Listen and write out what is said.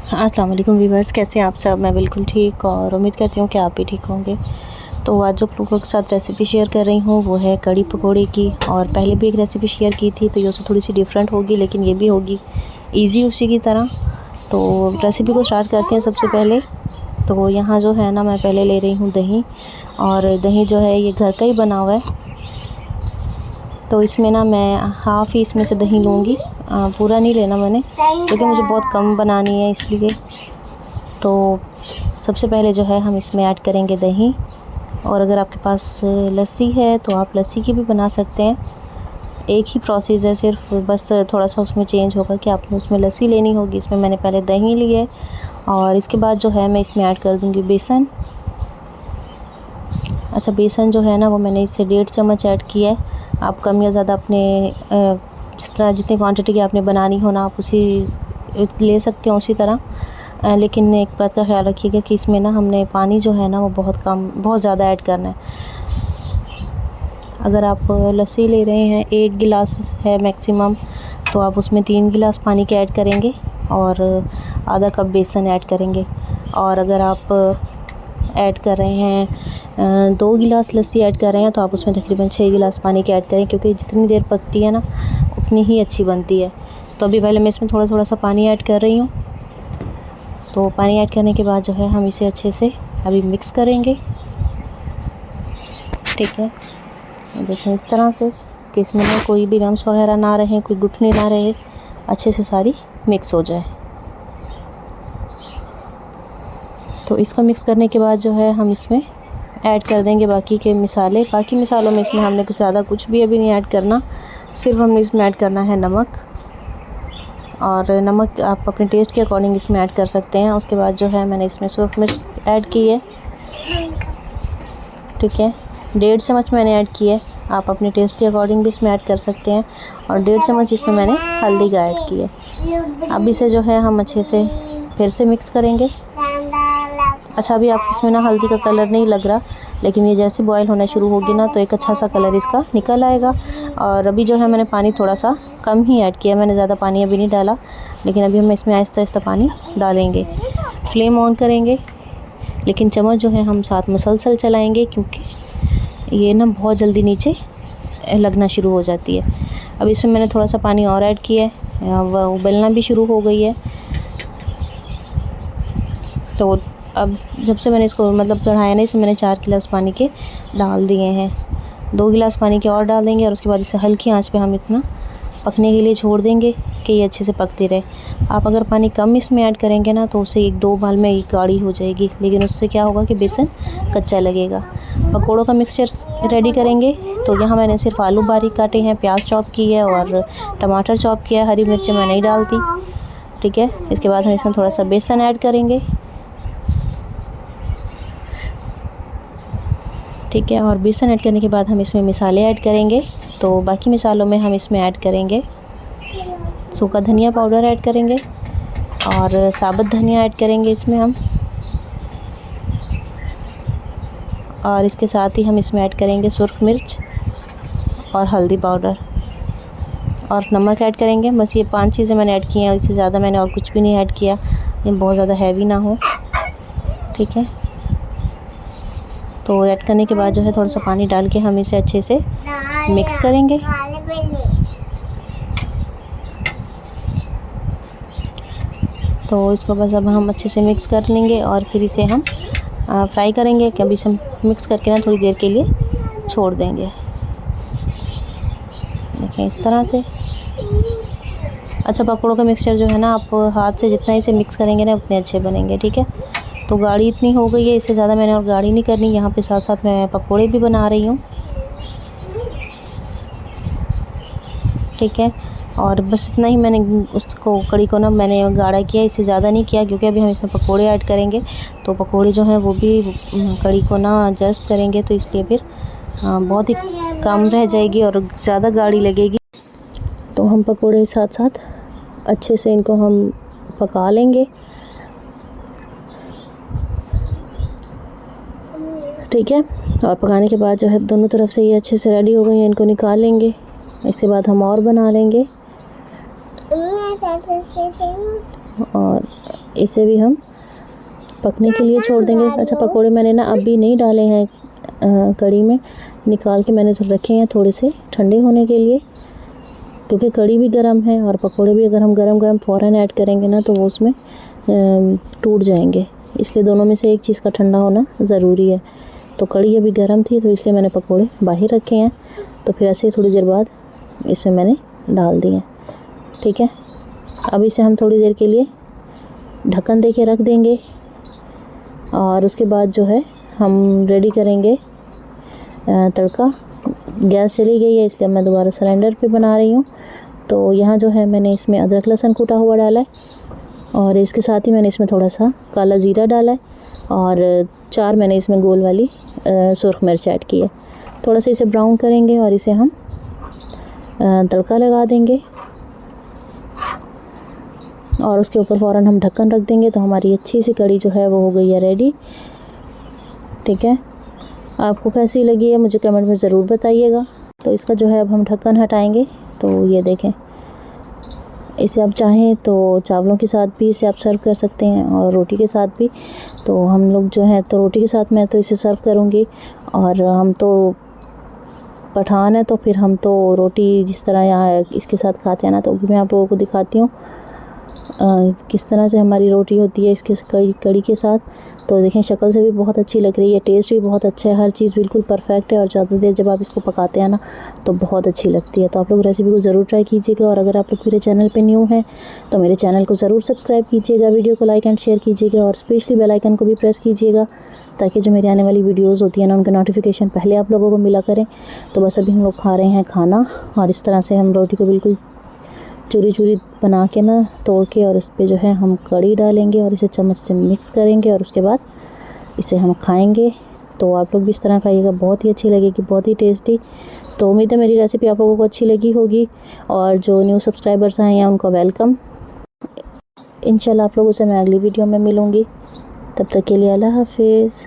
अस्सलाम वालेकुम व्यूअर्स, कैसे हैं आप सब। मैं बिल्कुल ठीक और उम्मीद करती हूँ कि आप भी ठीक होंगे। तो आज जो लोगों के साथ रेसिपी शेयर कर रही हूँ वो है कड़ी पकोड़े की। और पहले भी एक रेसिपी शेयर की थी तो ये उससे थोड़ी सी डिफरेंट होगी, लेकिन ये भी होगी इजी उसी की तरह। तो रेसिपी को स्टार्ट करते हैं। सबसे पहले तो यहाँ जो है ना, मैं पहले ले रही हूँ दही। और दही जो है ये घर का ही बना हुआ है। तो इसमें ना मैं हाफ़ ही इसमें से दही लूँगी, पूरा नहीं लेना मैंने, क्योंकि मुझे बहुत कम बनानी है इसलिए। तो सबसे पहले जो है हम इसमें ऐड करेंगे दही। और अगर आपके पास लस्सी है तो आप लस्सी की भी बना सकते हैं। एक ही प्रोसेस है, सिर्फ बस थोड़ा सा उसमें चेंज होगा कि आपने उसमें लस्सी लेनी होगी। इसमें मैंने पहले दही ली है और इसके बाद जो है मैं इसमें ऐड कर दूँगी बेसन। अच्छा, बेसन जो है ना वो मैंने इससे 1.5 चम्मच ऐड किया है। आप कम या ज़्यादा अपने जितनी क्वांटिटी की आपने बनानी हो ना, आप उसी ले सकते हैं उसी तरह। लेकिन एक बात का ख्याल रखिएगा कि इसमें ना हमने पानी जो है ना वो बहुत ज़्यादा ऐड करना है। अगर आप लस्सी ले रहे हैं 1 गिलास है मैक्सिमम, तो आप उसमें 3 गिलास पानी के ऐड करेंगे और आधा कप बेसन ऐड करेंगे। और अगर आप ऐड कर रहे हैं 2 गिलास लस्सी ऐड कर रहे हैं तो आप उसमें तकरीबन 6 गिलास पानी के ऐड करें, क्योंकि जितनी देर पकती है ना उतनी ही अच्छी बनती है। तो अभी पहले मैं इसमें थोड़ा थोड़ा सा पानी ऐड कर रही हूँ। तो पानी ऐड करने के बाद जो है हम इसे अच्छे से अभी मिक्स करेंगे। ठीक है, देखें इस तरह से कि इसमें ना कोई भी लम्स वगैरह ना रहे, कोई गुठली ना रहे, अच्छे से सारी मिक्स हो जाए। तो इसको मिक्स करने के बाद जो है हम इसमें ऐड कर देंगे बाकी के मिसाले। बाकी मिसालों में इसमें हमने कुछ ज़्यादा कुछ भी अभी नहीं ऐड करना, सिर्फ हमने इसमें ऐड करना है नमक। और नमक आप अपने टेस्ट के अकॉर्डिंग इसमें ऐड कर सकते हैं। उसके बाद जो है मैंने इसमें सूरख मिर्च ऐड की है। ठीक है, 1.5 चम्मच मैंने ऐड की है। आप अपने टेस्ट के अकॉर्डिंग भी इसमें ऐड कर सकते हैं। और 1.5 चम्मच इसमें मैंने हल्दी का ऐड की है। अब इसे जो है हम अच्छे से फिर से मिक्स करेंगे। अच्छा, अभी आप इसमें ना हल्दी का कलर नहीं लग रहा, लेकिन ये जैसे बॉयल होना शुरू होगी ना तो एक अच्छा सा कलर इसका निकल आएगा। और अभी जो है मैंने पानी थोड़ा सा कम ही ऐड किया, मैंने ज़्यादा पानी अभी नहीं डाला, लेकिन अभी हम इसमें आहिस्ता आहिस्ता पानी डालेंगे। फ्लेम ऑन करेंगे, लेकिन चम्मच जो है हम साथ मुसलसल चलाएँगे, क्योंकि ये ना बहुत जल्दी नीचे लगना शुरू हो जाती है। अब इसमें मैंने थोड़ा सा पानी और ऐड किया है, वह उबलना भी शुरू हो गई है। तो अब जब से मैंने इसको बढ़ाया ना, इसमें मैंने 4 गिलास पानी के डाल दिए हैं। 2 गिलास पानी के और डाल देंगे और उसके बाद इसे हल्की आंच पे हम इतना पकने के लिए छोड़ देंगे कि ये अच्छे से पकती रहे। आप अगर पानी कम इसमें ऐड करेंगे ना तो उसे 1-2 बाल में ये गाढ़ी हो जाएगी, लेकिन उससे क्या होगा कि बेसन कच्चा लगेगा। पकौड़ों का मिक्सचर रेडी करेंगे। तो यहाँ मैंने सिर्फ आलू बारीक काटे हैं, प्याज चॉप की है और टमाटर चॉप किया है। हरी मिर्चें मैं नहीं डालती। ठीक है, इसके बाद हम इसमें थोड़ा सा बेसन ऐड करेंगे। ठीक है, और बेसन ऐड करने के बाद हम इसमें मिसाले ऐड करेंगे। तो बाकी मिसालों में हम इसमें ऐड करेंगे सूखा धनिया पाउडर ऐड करेंगे और साबुत धनिया ऐड करेंगे इसमें हम। और इसके साथ ही हम इसमें ऐड करेंगे सुरख मिर्च और हल्दी पाउडर और नमक ऐड करेंगे। बस ये 5 चीज़ें मैंने ऐड की हैं, इससे ज़्यादा मैंने और कुछ भी नहीं ऐड किया, ये बहुत ज़्यादा हैवी ना हो। ठीक है, तो ऐड करने के बाद जो है थोड़ा सा पानी डाल के हम इसे अच्छे से मिक्स करेंगे। तो इसको बस अब हम अच्छे से मिक्स कर लेंगे और फिर इसे हम फ्राई करेंगे। कि अभी इसे मिक्स करके ना थोड़ी देर के लिए छोड़ देंगे। देखें इस तरह से। अच्छा, पकौड़ों का मिक्सचर जो है ना, आप हाथ से जितना इसे मिक्स करेंगे ना उतने अच्छे बनेंगे। ठीक है, तो गाढ़ी इतनी हो गई है, इससे ज़्यादा मैंने और गाढ़ी नहीं करनी। यहाँ पे साथ साथ मैं पकोड़े भी बना रही हूँ। ठीक है, और बस इतना ही मैंने उसको कड़ी को ना मैंने गाढ़ा किया, इससे ज़्यादा नहीं किया, क्योंकि अभी हम इसमें पकोड़े ऐड करेंगे तो पकोड़े जो हैं वो भी कड़ी को ना जज़्ब करेंगे, तो इसलिए फिर बहुत ही कम रह जाएगी और ज़्यादा गाढ़ी लगेगी। तो हम पकोड़े साथ साथ अच्छे से इनको हम पका लेंगे। ठीक है, और पकाने के बाद जो है दोनों तरफ से ये अच्छे से रेडी हो गई हैं, इनको निकाल लेंगे। इसके बाद हम और बना लेंगे। और इसे भी हम पकने के लिए छोड़ देंगे। अच्छा, पकोड़े मैंने ना अभी नहीं डाले हैं कढ़ी में, निकाल के मैंने रखे हैं थोड़े से ठंडे होने के लिए, क्योंकि कढ़ी भी गर्म है और पकोड़े भी अगर हम गरम फ़ौरन ऐड करेंगे ना तो वो उसमें टूट जाएंगे, इसलिए दोनों में से एक चीज़ का ठंडा होना ज़रूरी है। तो कढ़ी अभी गर्म थी तो इसलिए मैंने पकोड़े बाहर रखे हैं, तो फिर ऐसे थोड़ी देर बाद इसमें मैंने डाल दिए। ठीक है, अब इसे हम थोड़ी देर के लिए ढक्कन दे के रख देंगे और उसके बाद जो है हम रेडी करेंगे तड़का। गैस चली गई है इसलिए मैं दोबारा सिलेंडर पे बना रही हूँ। तो यहाँ जो है मैंने इसमें अदरक लहसुन कूटा हुआ डाला है और इसके साथ ही मैंने इसमें थोड़ा सा काला ज़ीरा डाला है और 4 मैंने इसमें गोल वाली सुरख मिर्च ऐड की है। थोड़ा सा इसे ब्राउन करेंगे और इसे हम तड़का लगा देंगे और उसके ऊपर फ़ौरन हम ढक्कन रख देंगे। तो हमारी अच्छी सी कढ़ी जो है वो हो गई है रेडी। ठीक है, आपको कैसी लगी है मुझे कमेंट में ज़रूर बताइएगा। तो इसका जो है अब हम ढक्कन हटाएंगे। तो ये देखें, इसे आप चाहें तो चावलों के साथ भी इसे आप सर्व कर सकते हैं और रोटी के साथ भी। तो हम लोग जो है तो रोटी के साथ मैं तो इसे सर्व करूँगी, और हम तो पठान है तो फिर हम तो रोटी जिस तरह यहाँ इसके साथ खाते हैं ना, तो भी मैं आप लोगों को दिखाती हूँ किस तरह से हमारी रोटी होती है इसके कढ़ी के साथ। तो देखें, शक्ल से भी बहुत अच्छी लग रही है, टेस्ट भी बहुत अच्छा है, हर चीज़ बिल्कुल परफेक्ट है और ज़्यादा देर जब आप इसको पकाते हैं ना तो बहुत अच्छी लगती है। तो आप लोग रेसिपी को ज़रूर ट्राई कीजिएगा, और अगर आप लोग मेरे चैनल पे न्यू हैं तो मेरे चैनल को ज़रूर सब्सक्राइब कीजिएगा, वीडियो को लाइक एंड शेयर कीजिएगा और स्पेशली बेल आइकन को भी प्रेस कीजिएगा, ताकि जो मेरी आने वाली वीडियोज़ होती हैं ना उनका नोटिफिकेशन पहले आप लोगों को मिला करें। तो बस अभी हम लोग खा रहे हैं खाना, और इस तरह से हम रोटी को बिल्कुल चूरी चूरी बना के ना तोड़ के, और इस पे जो है हम कढ़ी डालेंगे और इसे चम्मच से मिक्स करेंगे और उसके बाद इसे हम खाएंगे। तो आप लोग भी इस तरह खाइएगा, बहुत ही अच्छी लगेगी, बहुत ही टेस्टी। तो उम्मीद है मेरी रेसिपी आप लोगों को अच्छी लगी होगी, और जो न्यू सब्सक्राइबर्स हैं या उनको वेलकम। इंशाल्लाह आप लोगों से मैं अगली वीडियो में मिलूँगी, तब तक के लिए अल्लाह हाफिज़।